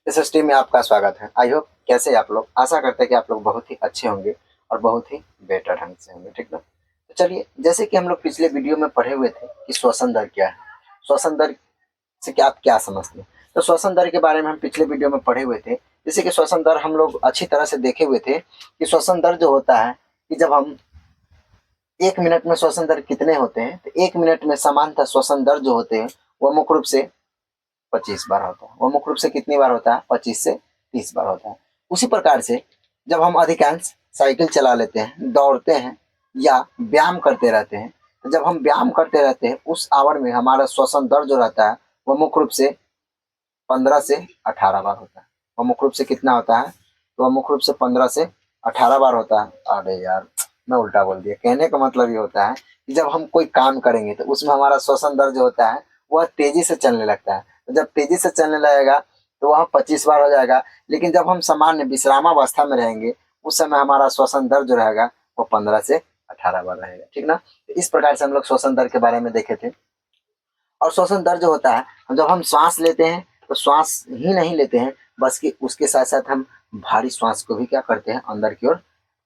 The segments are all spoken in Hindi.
इस स्ट्रीम में आपका स्वागत है। आई होप कैसे आप लोग, आशा करते हैं कि आप लोग बहुत ही अच्छे होंगे और बहुत ही बेटर ढंग से होंगे, ठीक ना। तो चलिए, जैसे कि हम लोग पिछले वीडियो में पढ़े हुए थे कि श्वसन दर क्या है, श्वसन दर से क्या आप क्या समझते हैं। तो श्वसन दर के बारे में हम पिछले वीडियो में पढ़े हुए थे। जैसे कि श्वसन दर हम लोग अच्छी तरह से देखे हुए थे कि श्वसन दर जो होता है कि जब हम 1 मिनट में श्वसन दर कितने होते हैं, तो 1 मिनट में सामान्यतः श्वसन दर जो होते हैं वह मुख्य रूप से 25 बार होता है। वह मुख्य रूप से कितनी बार होता है? 25 से 30 बार होता है। उसी प्रकार से जब हम अधिकांश साइकिल चला लेते हैं, दौड़ते हैं या व्यायाम करते रहते हैं, तो जब हम व्यायाम करते रहते हैं उस आवर में हमारा श्वसन दर जो रहता है वह मुख्य रूप से 15 से 18 बार होता है। वह मुख्य रूप से कितना होता है? तो वह मुख्य रूप से 15 से 18 बार होता है। अरे यार, मैं उल्टा बोल दिया। कहने का मतलब ये होता है कि जब हम कोई काम करेंगे तो उसमें हमारा श्वसन दर जो होता है वह तेजी से चलने लगता है। तो जब तेजी से चलने लगेगा तो वह 25 बार हो जाएगा। लेकिन जब हम सामान्य विश्रामावस्था में रहेंगे उस समय हमारा श्वसन दर जो रहेगा वो 15 से 18 बार रहेगा, ठीक ना। तो इस प्रकार से हम लोग श्वसन दर के बारे में देखे थे। और श्वसन दर जो होता है, जब हम श्वास लेते हैं तो श्वास ही नहीं लेते हैं, बस कि उसके साथ साथ हम भारी श्वास को भी क्या करते हैं? अंदर की ओर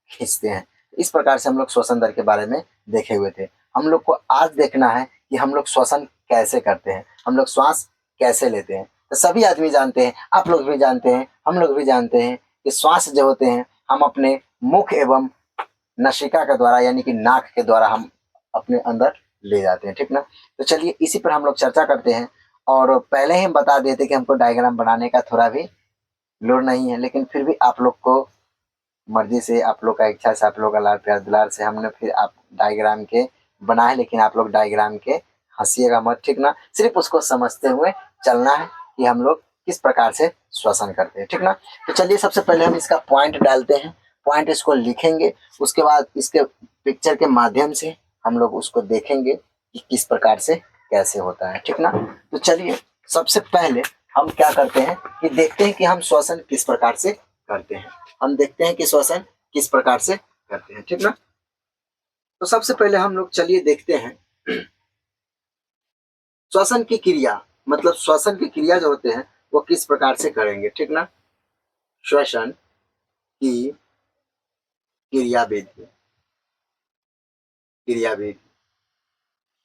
खींचते हैं। इस प्रकार से हम लोग श्वसन दर के बारे में देखे हुए थे। हम लोग को आज देखना है कि हम लोग श्वसन कैसे करते हैं, हम लोग श्वास कैसे लेते हैं। तो सभी आदमी जानते हैं, आप लोग भी जानते हैं, हम लोग भी जानते हैं कि श्वास जो होते हैं हम अपने मुख एवं नसिका के द्वारा यानी कि नाक के द्वारा हम अपने अंदर ले जाते हैं, ठीक ना। तो चलिए इसी पर हम लोग चर्चा करते हैं। और पहले ही हम बता देते कि हमको डायग्राम बनाने का थोड़ा भी लोड नहीं है, लेकिन फिर भी आप लोग को मर्जी से, आप लोग का इच्छा से, आप लोग का लाड़ प्यार दुलार से हमने फिर आप डायग्राम के बनाए। लेकिन आप लोग डायग्राम के हंसिएगा मत, ठीक ना। सिर्फ उसको समझते हुए चलना है कि हम लोग किस प्रकार से श्वसन करते हैं, ठीक ना। तो चलिए सबसे पहले हम इसका पॉइंट डालते हैं, पॉइंट इसको लिखेंगे। उसके बाद इसके पिक्चर के माध्यम से हम लोग उसको देखेंगे कि किस प्रकार से कैसे होता है, ठीक ना। तो चलिए सबसे पहले हम क्या करते हैं कि देखते हैं कि हम श्वसन किस प्रकार से करते हैं। हम देखते हैं कि श्वसन किस प्रकार से करते हैं, ठीक ना। तो सबसे पहले हम लोग चलिए देखते हैं श्वसन की क्रिया, मतलब श्वसन की क्रिया जो होते हैं वो किस प्रकार से करेंगे, ठीक ना। श्वसन की क्रिया विधि, क्रिया विधि।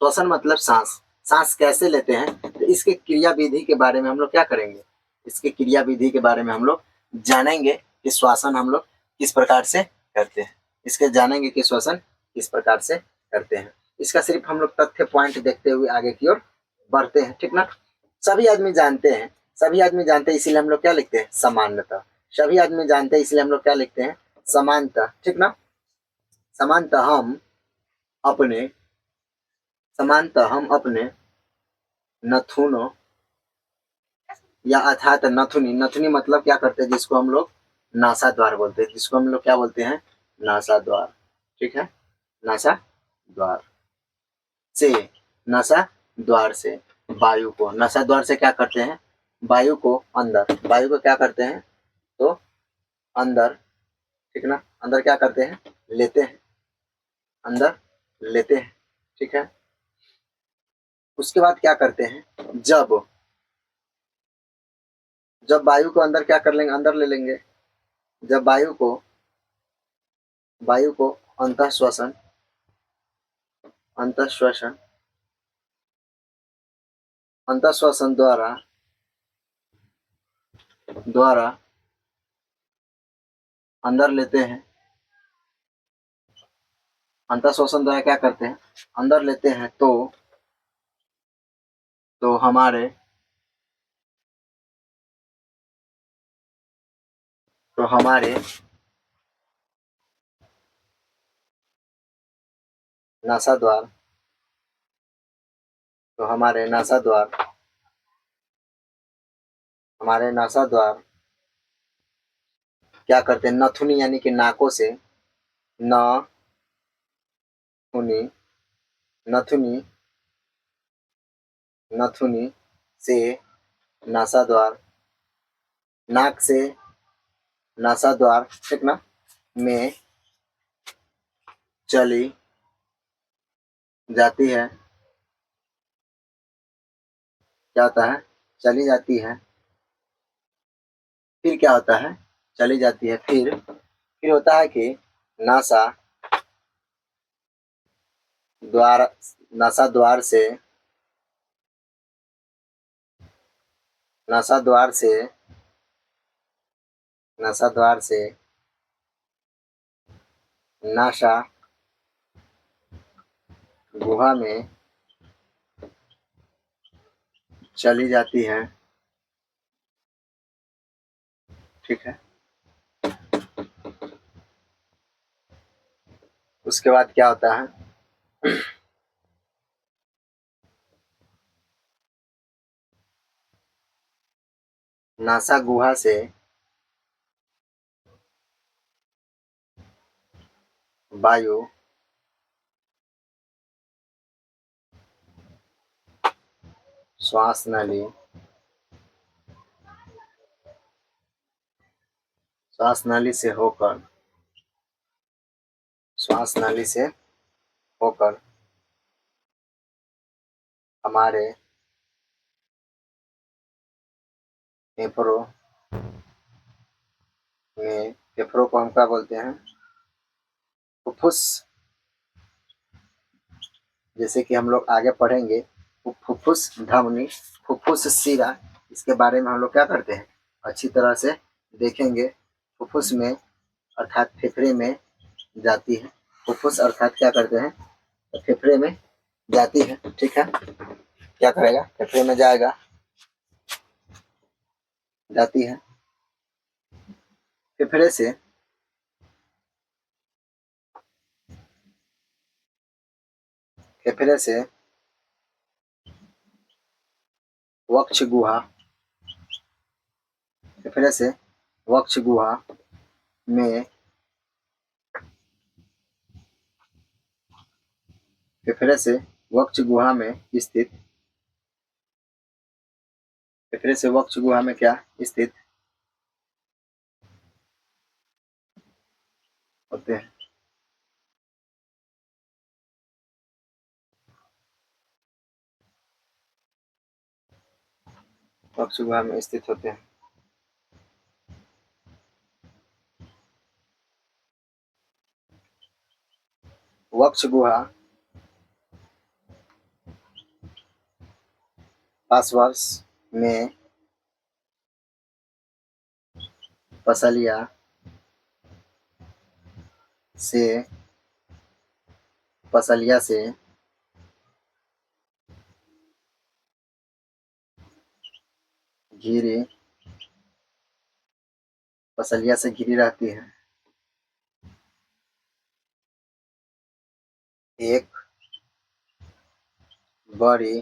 श्वसन मतलब सांस, सांस कैसे लेते हैं, तो इसके क्रिया विधि के बारे में हम लोग क्या करेंगे, इसके क्रिया विधि के बारे में हम लोग जानेंगे कि श्वसन हम लोग किस प्रकार से करते हैं। इसके जानेंगे कि श्वसन किस प्रकार से करते हैं। इसका सिर्फ हम लोग तथ्य पॉइंट देखते हुए आगे की ओर बढ़ते हैं, ठीक ना। सभी आदमी जानते हैं, सभी आदमी जानते हैं, इसीलिए हम लोग क्या लिखते हैं? सामान्यतः। सभी आदमी जानते हैं इसलिए हम लोग क्या लिखते हैं? समानतः, ठीक ना। समानतः हम अपने समानतः हम अपने नथुनों या अर्थात नथुनी, नथुनी मतलब क्या करते हैं? जिसको हम लोग नासा द्वार बोलते हैं, जिसको हम लोग क्या बोलते हैं? नासा द्वार, ठीक है। नासा द्वार से, नासा द्वार से वायु को, नासा द्वार से क्या करते हैं? वायु को अंदर, वायु को क्या करते हैं? तो अंदर, ठीक ना। अंदर क्या करते हैं? लेते हैं, अंदर लेते हैं, ठीक है। उसके बाद क्या करते हैं? जब जब वायु को अंदर क्या कर लेंगे? अंदर ले लेंगे। जब वायु को अंतः श्वसन, अंतः श्वसन, अंतः श्वसन द्वारा द्वारा अंदर लेते हैं। अंतः श्वसन द्वारा क्या करते हैं? अंदर लेते हैं। तो हमारे तो हमारे नासाद्वार, तो हमारे नासाद्वार, हमारे नासाद्वार क्या करते हैं? नथुनी यानी कि नाकों से, नथुनी, नथुनी, नथुनी से नासाद्वार, नाक से नासाद्वार, ठीक ना, में चली जाती है। क्या होता है? चली जाती है फिर क्या होता है, चली जाती है। फिर होता है कि नासा द्वार नासा द्वार से नासा द्वार से नासा द्वार से नासा गुहा में चली जाती है। ठीक है। उसके बाद क्या होता है, नासा गुहा से वायु श्वास नली श्वास नली से होकर हमारे फेफड़ों में, फेफड़ों को हम क्या बोलते हैं, फुफ्फुस। जैसे कि हम लोग आगे पढ़ेंगे, फुफ्फुस धमनी, फुफ्फुस शिरा, इसके बारे में हम लोग क्या करते हैं, अच्छी तरह से देखेंगे। फुफ्फुस में अर्थात फेफड़े में जाती है। फुफ्फुस अर्थात क्या करते हैं, तो फेफड़े में जाती है। ठीक है। क्या करेगा, फेफड़े में जाएगा, जाती है। फेफड़े से फेफड़े से वक्ष गुहा फेफड़े से वक्ष गुहा में फेफड़े से वक्ष गुहा में स्थित फेफड़े से वक्ष गुहा में क्या स्थित होते हैं, वक्ष गुहा में स्थित होते हैं। वक्ष गुहा पार्श्वर्ष में पसलिया से पसलिया से घिरी पसलिया से घिरी रहती है। एक बड़ी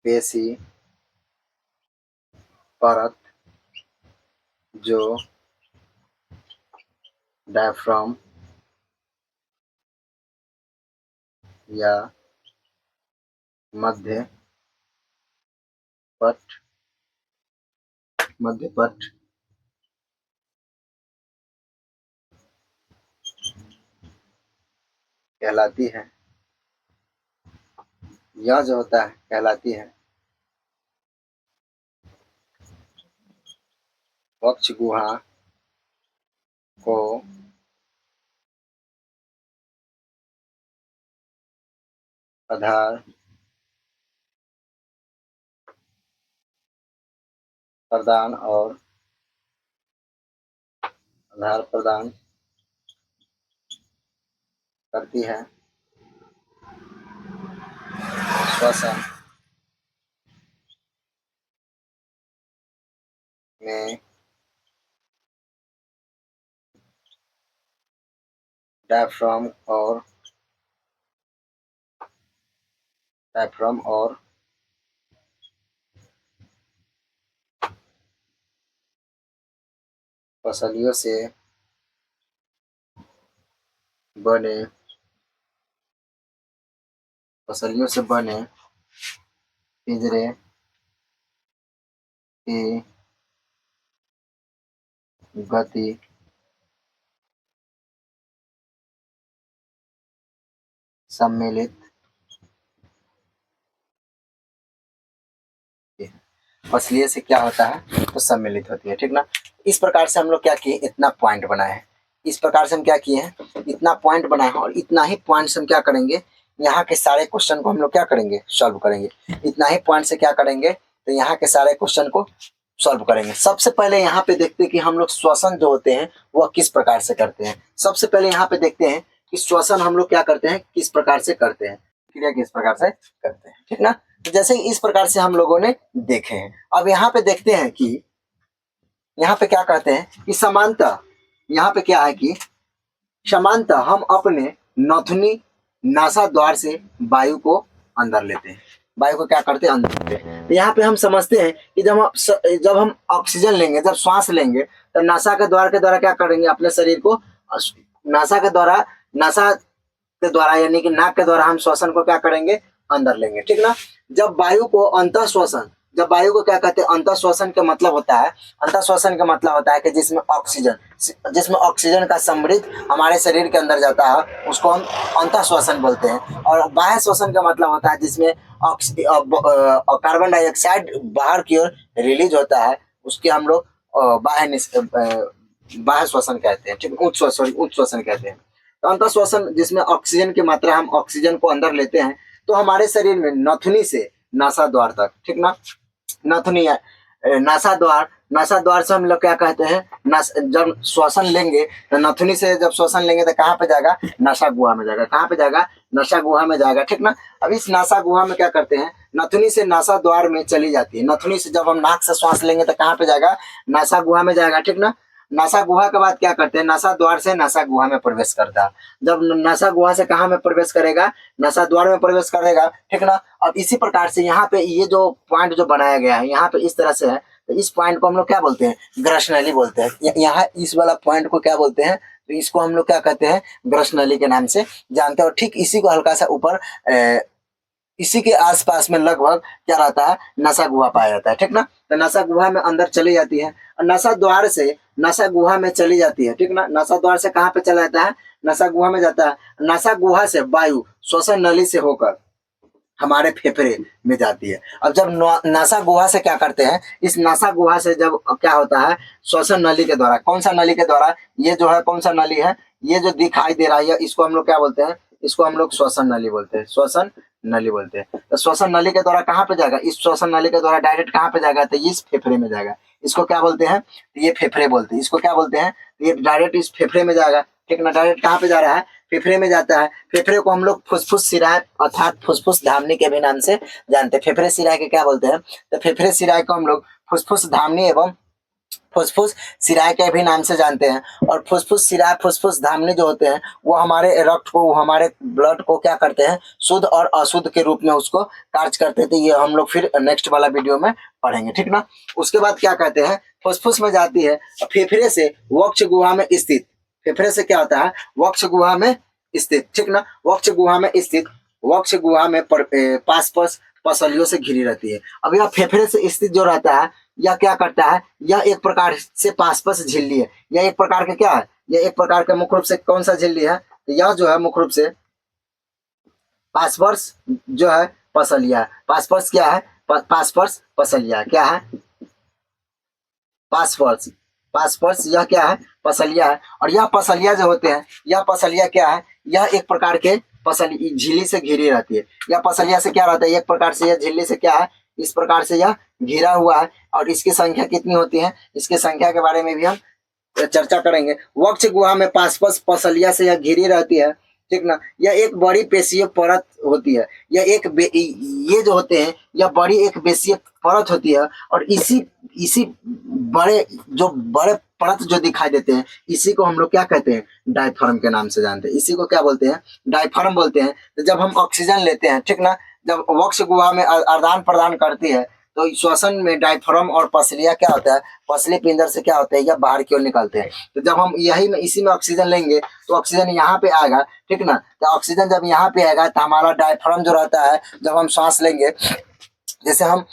पेशी परत जो डायफ्राम या मध्य पट कहलाती है। यह जो होता है कहलाती है वक्ष गुहा को आधार प्रदान करती है। श्वसन में डायफ्राम और पसलियों से बने पिंजरे की गति सम्मिलित है। पसलिए से क्या होता है, तो सम्मिलित होती है, ठीक ना। इस प्रकार से हम लोग क्या किए, इतना पॉइंट बनाए हैं। इस प्रकार से हम क्या किए हैं, इतना पॉइंट बनाए हैं, और इतना ही पॉइंट से हम क्या करेंगे, यहाँ के सारे क्वेश्चन को हम लोग क्या करेंगे, सॉल्व करेंगे। इतना ही पॉइंट से क्या करेंगे, तो यहाँ के सारे क्वेश्चन को सॉल्व करेंगे। सबसे पहले यहाँ पे देखते हैं कि हम लोग श्वसन जो होते हैं वह किस प्रकार से करते हैं। सबसे पहले यहाँ पे देखते हैं कि श्वसन हम लोग क्या करते हैं, किस प्रकार से करते हैं, क्रिया किस प्रकार से करते हैं, ठीक ना। तो जैसे इस प्रकार से हम लोगों ने देखे हैं। अब यहाँ पे देखते हैं कि यहाँ पे क्या कहते हैं कि समानतः, यहाँ पे क्या है कि समानतः हम अपने नथुनी नासा द्वार से वायु को अंदर लेते हैं। वायु को क्या करते हैं, अंदर लेते हैं। तो यहाँ पे हम समझते हैं कि जब हम ऑक्सीजन लेंगे, जब श्वास लेंगे, तो नासा के द्वारा क्या करेंगे, अपने शरीर को नासा के द्वारा यानी कि नाक के द्वारा हम श्वसन को क्या करेंगे, अंदर लेंगे, ठीक ना। जब वायु को अंतः श्वसन, जब वायु को क्या कहते हैं, अंतः श्वसन का मतलब होता है, अंतः श्वसन का मतलब होता है कि जिसमें ऑक्सीजन का समृद्ध हमारे शरीर के अंदर जाता है, उसको हम अंतः श्वसन बोलते हैं। और बाह्य श्वसन का मतलब होता है जिसमें कार्बन डाइऑक्साइड बाहर की ओर रिलीज होता है, उसके हम लोग बाह्य श्वसन कहते हैं, ठीक, उच्च श्वसन कहते हैं। तो अंतः श्वसन जिसमें ऑक्सीजन की मात्रा, हम ऑक्सीजन को अंदर लेते हैं, तो हमारे शरीर में नथुनी से नासा द्वार तक, ठीक ना, नथुनी है नासा द्वार से हम लोग क्या कहते हैं, जब श्वसन लेंगे तो नथुनी से जब श्वसन लेंगे तो कहाँ पे जाएगा, नासा गुहा में जाएगा। कहाँ पे जाएगा, नासा गुहा में जाएगा, ठीक ना। अब इस नासा गुहा में क्या करते हैं, नथुनी से नासा द्वार में चली जाती है। नथुनी से जब हम नाक से श्वास लेंगे तो कहाँ पे जाएगा, नासा गुहा में जाएगा, ठीक ना। नासा गुहा के बाद क्या करते हैं, नासा द्वार से नासा गुहा में प्रवेश करता है। जब नासा गुहा से कहाँ में प्रवेश करेगा, नासा द्वार में प्रवेश करेगा, ठीक ना। अब इसी प्रकार से यहाँ पे ये जो पॉइंट जो बनाया गया है, यहाँ पे इस तरह से है, तो इस पॉइंट को हम लोग क्या बोलते हैं, ग्रसनली बोलते हैं। यहाँ इस वाला पॉइंट को क्या बोलते हैं, तो इसको हम लोग क्या कहते हैं, ग्रसनली के नाम से जानते हैं। और ठीक इसी को हल्का सा ऊपर इसी के आसपास में लगभग क्या रहता है, नसा गुहा पाया जाता है, ठीक ना। तो नसा गुहा में अंदर चली जाती है, और नसा द्वार से नसा गुहा में चली जाती है, ठीक ना। नसा द्वार से कहाँ पे चला जाता है, नसा गुहा में जाता है। नसा गुहा से वायु श्वसन नली से होकर हमारे फेफड़े में जाती है। अब जब नासा गुहा से क्या करते हैं, इस नासा गुहा से जब क्या होता है, श्वसन नली के द्वारा, कौन सा नली के द्वारा, ये जो है कौन सा नली है, ये जो दिखाई दे रहा है, इसको हम लोग क्या बोलते हैं, इसको हम लोग श्वसन नली बोलते हैं, श्वसन नली बोलते हैं। तो श्वसन नली के द्वारा कहाँ पे जाएगा, इस श्वसन नली के द्वारा डायरेक्ट कहाँ पे जाएगा, तो इस फेफड़े में जाएगा। इसको क्या बोलते हैं, तो ये फेफड़े बोलते हैं। इसको क्या बोलते हैं, ये डायरेक्ट इस फेफड़े में जाएगा, ठीक ना। डायरेक्ट कहाँ पे जा रहा है, फेफड़े में जाता है। फेफड़े को हम लोग फुसफुस सिराय अर्थात फुसफुस धामनी के भी नाम से जानते हैं। फेफड़े सिराय के क्या बोलते हैं, तो फेफड़े सिराय को हम लोग फुसफुस धामनी एवं फुसफुस सिराय के भी नाम से जानते हैं। और फुसफुस सिराय फुसफुस धामनी जो होते हैं, वो हमारे रक्त को, हमारे ब्लड को क्या करते हैं, शुद्ध और अशुद्ध के रूप में उसको कार्य करते थे। ये हम लोग फिर नेक्स्ट वाला वीडियो में पढ़ेंगे, ठीक ना। उसके बाद क्या कहते हैं, फुसफुस में जाती है, फेफड़े से वक्ष गुहा में स्थित, फेफड़े से क्या होता है, वक्ष गुहा में स्थित, ठीक ना। वक्ष गुहा में स्थित, वक्ष गुहा में पास पसलियों से घिरी रहती है। अब यह फेफड़े से स्थित जो रहता है, यह क्या करता है, यह एक प्रकार से पास झिल्ली है। यह एक प्रकार के क्या है, यह एक प्रकार के मुख्य रूप से कौन सा झिल्ली है, तो यह जो है मुख्य रूप से पासपर्स जो है पसलिया। पासपर्स क्या है, पासपर्स पसलिया क्या है, पासपर्स यह क्या है, पसलिया है। और यह पसलिया जो होते हैं, यह पसलिया क्या है, यह एक प्रकार के झिल्ली से घिरी रहती है। यह पसलिया से क्या रहता है, एक प्रकार से यह झिल्ली से क्या है, इस प्रकार से यह घिरा हुआ है। और इसकी संख्या कितनी होती है, इसकी संख्या के बारे में भी हम चर्चा करेंगे। वक्ष गुहा में पासपर्स पसलिया से यह घिरी रहती है, ठीक ना। यह एक बड़ी पेशीय परत होती है, ये जो होते हैं, यह बड़ी एक पेशीय परत होती है। और इसी बड़े परत जो दिखाई देते हैं, इसी को हम लोग क्या कहते हैं, डायफ्राम के नाम से जानते हैं। इसी को क्या बोलते हैं, डायफ्राम बोलते हैं। तो जब हम ऑक्सीजन लेते हैं, ठीक ना, जब वक्ष गुहा में आदान प्रदान करती है, तो श्वसन में डायफ्राम और पसलिया क्या होता है, पसली पिंजर से क्या होता है, या बाहर की ओर निकलते हैं। तो जब हम इसी में ऑक्सीजन लेंगे, तो ऑक्सीजन यहाँ पे आएगा, ठीक ना। तो ऑक्सीजन जब यहाँ पे आएगा, तो हमारा डायफ्राम जो रहता है, जब हम श्वास लेंगे, जैसे हम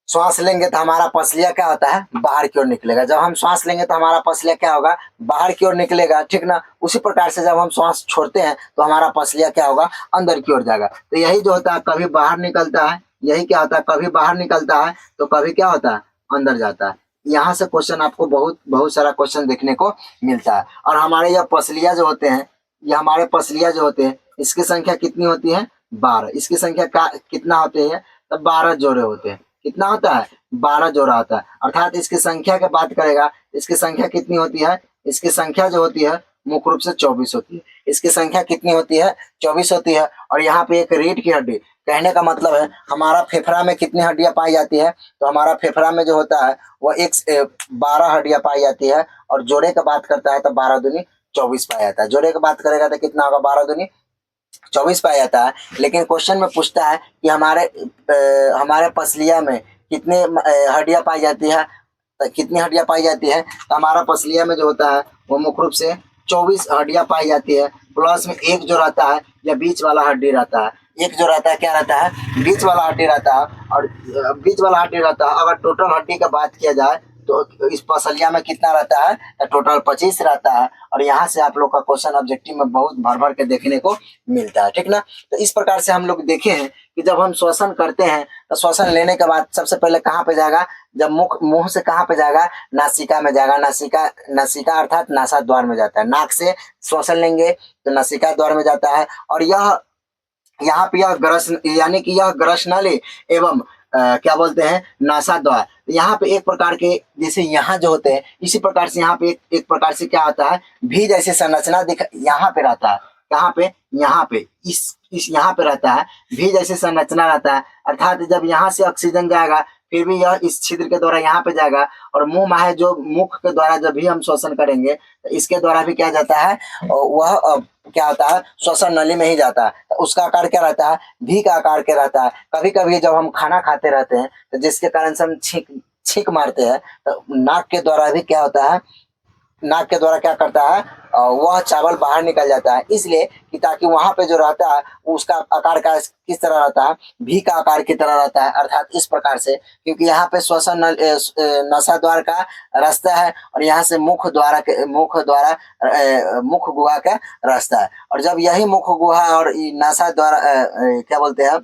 श्वास लेंगे तो हमारा पसलिया क्या होता है, बाहर की ओर निकलेगा। जब हम श्वास लेंगे तो हमारा पसलिया क्या होगा, बाहर की ओर निकलेगा, ठीक ना। उसी प्रकार से जब हम श्वास छोड़ते हैं, तो हमारा पसलिया क्या होगा, अंदर की ओर जाएगा। तो यही जो होता है, कभी बाहर निकलता है, यही क्या होता है, कभी बाहर निकलता है तो कभी क्या होता है, अंदर जाता है। यहाँ से क्वेश्चन आपको बहुत बहुत सारा क्वेश्चन देखने को मिलता है। और हमारे यह पसलियाँ जो होते हैं, ये हमारे पसलियाँ जो होते हैं, इसकी संख्या कितनी होती है, 12। इसकी संख्या का कितना होते हैं, तब 12 जोड़े होते हैं। कितना होता है, 12 जोड़ा होता है। अर्थात इसकी संख्या की बात करेगा, इसकी संख्या कितनी होती है, इसकी संख्या जो होती है मुख्य रूप से 24 होती है। इसकी संख्या कितनी होती है, 24 होती है। और यहाँ पे एक रीढ़ की हड्डी, कहने का मतलब है हमारा फेफड़ा में कितनी हड्डियां पाई जाती है, तो हमारा फेफड़ा में जो होता है वो 12 हड्डियां पाई जाती है। और जोड़े का बात करता है तो 12 दूनी 24 पाया जाता है। जोड़े की बात करेगा तो कितना होगा, 12 दूनी 24 पाया जाता है। लेकिन क्वेश्चन में पूछता है कि हमारे पसलिया में कितने हड्डियां पाई जाती है, तो कितनी हड्डियां पाई जाती है, तो हमारा पसलिया में जो होता है वो मुख्य रूप से 24 हड्डियां पाई जाती है। प्लस में एक जो रहता है या बीच वाला हड्डी रहता है, एक जो रहता है क्या रहता है, बीच वाला हड्डी रहता है। और बीच वाला हड्डी रहता है, अगर टोटल हड्डी का बात किया जाए तो इस पसलिया में कितना रहता है, टोटल 25 रहता है। और यहाँ से आप लोग का क्वेश्चन ऑब्जेक्टिव में बहुत भर भर के देखने को मिलता है, ठीक ना। तो इस प्रकार से हम लोग देखे हैं कि जब हम श्वसन करते हैं तो श्वसन लेने के बाद सबसे पहले कहाँ पे जाएगा, जब मुंह से कहाँ पे जाएगा, नासिका में जाएगा। नासिका नासिका अर्थात नासा द्वार में जाता है। नाक से श्वसन लेंगे तो नासिका द्वार में जाता है। और यह यहाँ पे यह ग्रस यानी कि यह ग्रस नली एवं क्या बोलते हैं, नासा द्वार। यहाँ पे एक प्रकार के जैसे यहाँ जो होते हैं, इसी प्रकार से यहाँ पे एक प्रकार से क्या होता है, भी जैसे संरचना दिख यहाँ पे रहता है। कहाँ पे, यहाँ पे इस यहाँ पे रहता है, भी जैसे संरचना रहता है। अर्थात जब यहाँ से ऑक्सीजन जाएगा फिर भी यह इस छिद्र के द्वारा यहाँ पे जाएगा। और मुंह में है जो मुख के द्वारा जब भी हम श्वसन करेंगे तो इसके द्वारा भी क्या जाता है, वह क्या होता है, श्वसन नली में ही जाता है। तो उसका आकार क्या रहता है, भी का आकार के रहता है। कभी कभी जब हम खाना खाते रहते हैं तो जिसके कारण से हम छींक मारते हैं तो नाक के द्वारा भी क्या होता है, नाक के द्वारा क्या करता है, वह चावल बाहर निकल जाता है। इसलिए कि ताकि वहां पे जो रहता है उसका आकार का किस तरह रहता है, भी का आकार की तरह रहता है। अर्थात इस प्रकार से, क्योंकि यहाँ पे श्वसन नसा द्वार का रास्ता है और यहाँ से मुख गुहा का रास्ता है। और जब यही मुख गुहा और नसा द्वार क्या बोलते हैं,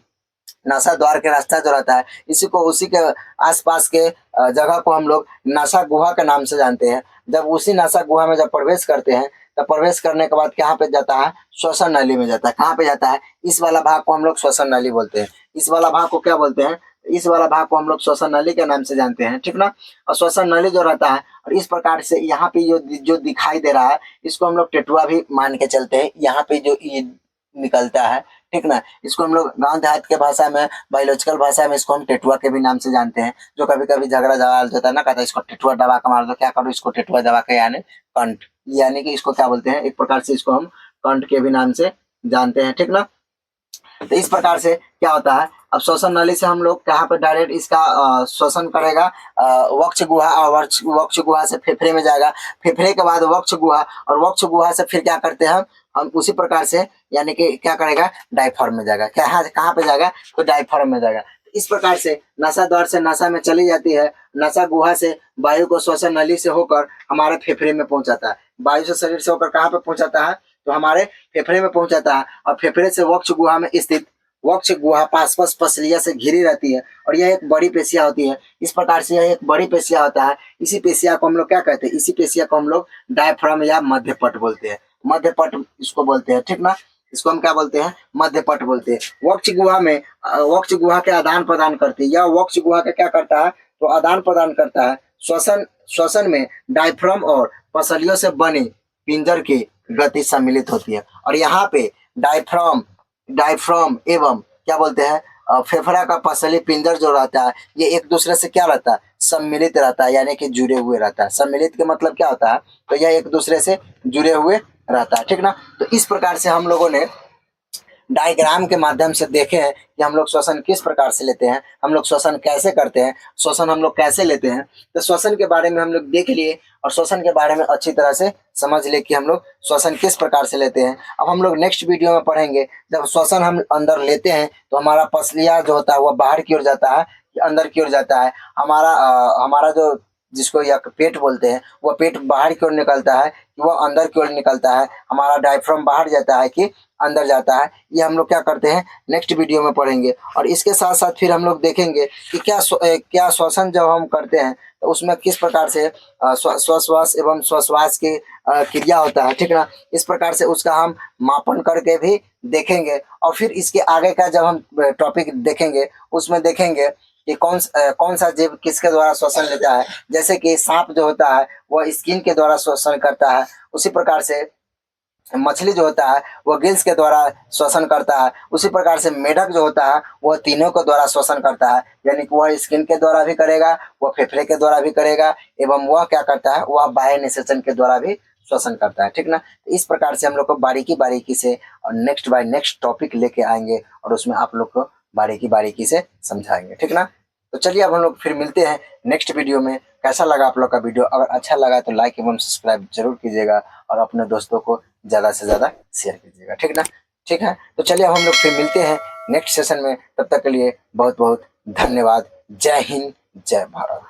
नासा द्वार के रास्ता जो रहता है, उसी के आसपास के जगह को हम लोग नासा गुहा के नाम से जानते हैं। जब उसी नासा गुहा में जब प्रवेश करते हैं तो प्रवेश करने के बाद कहाँ पे जाता है, श्वसन नली में जाता है। कहाँ पे जाता है, इस वाला भाग को हम लोग श्वसन नली बोलते हैं। इस वाला भाग को क्या बोलते हैं, इस वाला भाग को हम लोग श्वसन नली के नाम से जानते हैं, ठीक ना। और श्वसन नली जो रहता है, और इस प्रकार से यहाँ पे जो दिखाई दे रहा है इसको हम लोग टेटुआ भी मान के चलते हैं। यहाँ पे जो ये निकलता है, ठीक ना, इसको हम लोग गांव देहात के भाषा में, बायोलॉजिकल भाषा में इसको हम टेटुआ के भी नाम से जानते हैं। जो कभी कभी झगड़ा जवाल होता है ना, कहता है इसको टेटुआ दबा के मार दो, क्या करो, इसको टेटुआ दबा के, यानी कंठ, यानी कि इसको क्या बोलते हैं, एक प्रकार से इसको हम कंठ के भी नाम से जानते हैं, ठीक ना। तो इस प्रकार से क्या होता है, अब श्वसन नली से हम लोग कहाँ पे डायरेक्ट इसका श्वसन करेगा, वक्ष गुहा, और वक्ष गुहा से फेफड़े में जाएगा। फेफड़े के बाद वक्ष गुहा, और वक्ष गुहा से फिर क्या करते हैं हम उसी प्रकार से, यानी कि क्या करेगा, डायफ्राम में जाएगा। कहाँ पे जाएगा, तो डायफ्राम में जाएगा। इस प्रकार से नसा द्वार से नसा में चली जाती है। नसा गुहा से वायु को श्वसन नली से होकर हमारे फेफड़े में पहुंचाता है। वायु से शरीर से होकर कहाँ पे पहुंचाता है, तो हमारे फेफड़े में पहुंचाता है। और फेफड़े से वक्ष गुहा में स्थित वक्ष गुहा पास पसलिया से घिरी रहती है और यह एक बड़ी पेशिया होती है। इस प्रकार से यह एक बड़ी पेशिया होता है। इसी पेशिया को हम लोग क्या कहते हैं, इसी पेशिया को हम लोग डायफ्राम या मध्यपट बोलते हैं। मध्यपट इसको बोलते हैं, ठीक ना। इसको हम क्या बोलते हैं, मध्यपट बोलते हैं। वक्ष गुहा में वक्ष गुहा के आदान प्रदान करती है। यह वक्ष गुहा का क्या करता है, तो आदान प्रदान करता है। श्वसन में डायफ्राम और पसलियों से बने पिंजर की गति सम्मिलित होती है। और यहाँ पे डायफ्राम एवं क्या बोलते हैं, फेफड़ा का पसली पिंजर जो रहता है ये एक दूसरे से क्या रहता है, सम्मिलित रहता है, यानी कि जुड़े हुए रहता है। सम्मिलित के मतलब क्या होता है, तो यह एक दूसरे से जुड़े हुए रहता है, ठीक ना। तो इस प्रकार से हम लोगों ने डायग्राम के माध्यम से देखे हैं कि हम लोग श्वसन किस प्रकार से लेते हैं, हम लोग श्वसन कैसे करते हैं, श्वसन हम लोग कैसे लेते हैं। तो श्वसन के बारे में हम लोग देख लिए और श्वसन के बारे में अच्छी तरह से समझ लिए कि हम लोग श्वसन किस प्रकार से लेते हैं। अब हम लोग नेक्स्ट वीडियो में पढ़ेंगे, जब श्वसन हम अंदर लेते हैं तो हमारा पसलिया जो होता है वह बाहर की ओर जाता है, अंदर की ओर जाता है। हमारा जो जिसको या पेट बोलते हैं, वह पेट बाहर की ओर निकलता है कि वह अंदर की ओर निकलता है, हमारा डायफ्राम बाहर जाता है कि अंदर जाता है, ये हम लोग क्या करते हैं नेक्स्ट वीडियो में पढ़ेंगे। और इसके साथ साथ फिर हम लोग देखेंगे कि क्या श्वसन जब हम करते हैं तो उसमें किस प्रकार से श्वास एवं श्वास की क्रिया होता है, ठीक ना। इस प्रकार से उसका हम मापन करके भी देखेंगे। और फिर इसके आगे का जब हम टॉपिक देखेंगे उसमें देखेंगे कि कौन सा जीव किसके द्वारा श्वसन लेता है। जैसे कि सांप जो होता है वह स्किन के द्वारा श्वसन करता है, उसी प्रकार से मछली जो होता है वह गिल्स के द्वारा श्वसन करता है, उसी प्रकार से मेढक जो होता है वह तीनों के द्वारा श्वसन करता है। यानी कि वह स्किन के द्वारा भी करेगा, वह फेफड़े के द्वारा भी करेगा, एवं वह क्या करता है वह बाह्य निषेचन के द्वारा भी श्वसन करता है, ठीक ना। तो इस प्रकार से हम लोग को बारीकी बारीकी से और नेक्स्ट बाय नेक्स्ट टॉपिक लेके आएंगे और उसमें आप लोग को बारीकी बारीकी से समझाएंगे, ठीक ना। तो चलिए अब हम लोग फिर मिलते हैं नेक्स्ट वीडियो में। कैसा लगा आप लोग का वीडियो? अगर अच्छा लगा तो लाइक एवं सब्सक्राइब जरूर कीजिएगा और अपने दोस्तों को ज़्यादा से ज़्यादा शेयर कीजिएगा, ठीक ना। ठीक है, तो चलिए अब हम लोग फिर मिलते हैं नेक्स्ट सेशन में। तब तक के लिए बहुत बहुत धन्यवाद। जय हिंद, जय भारत।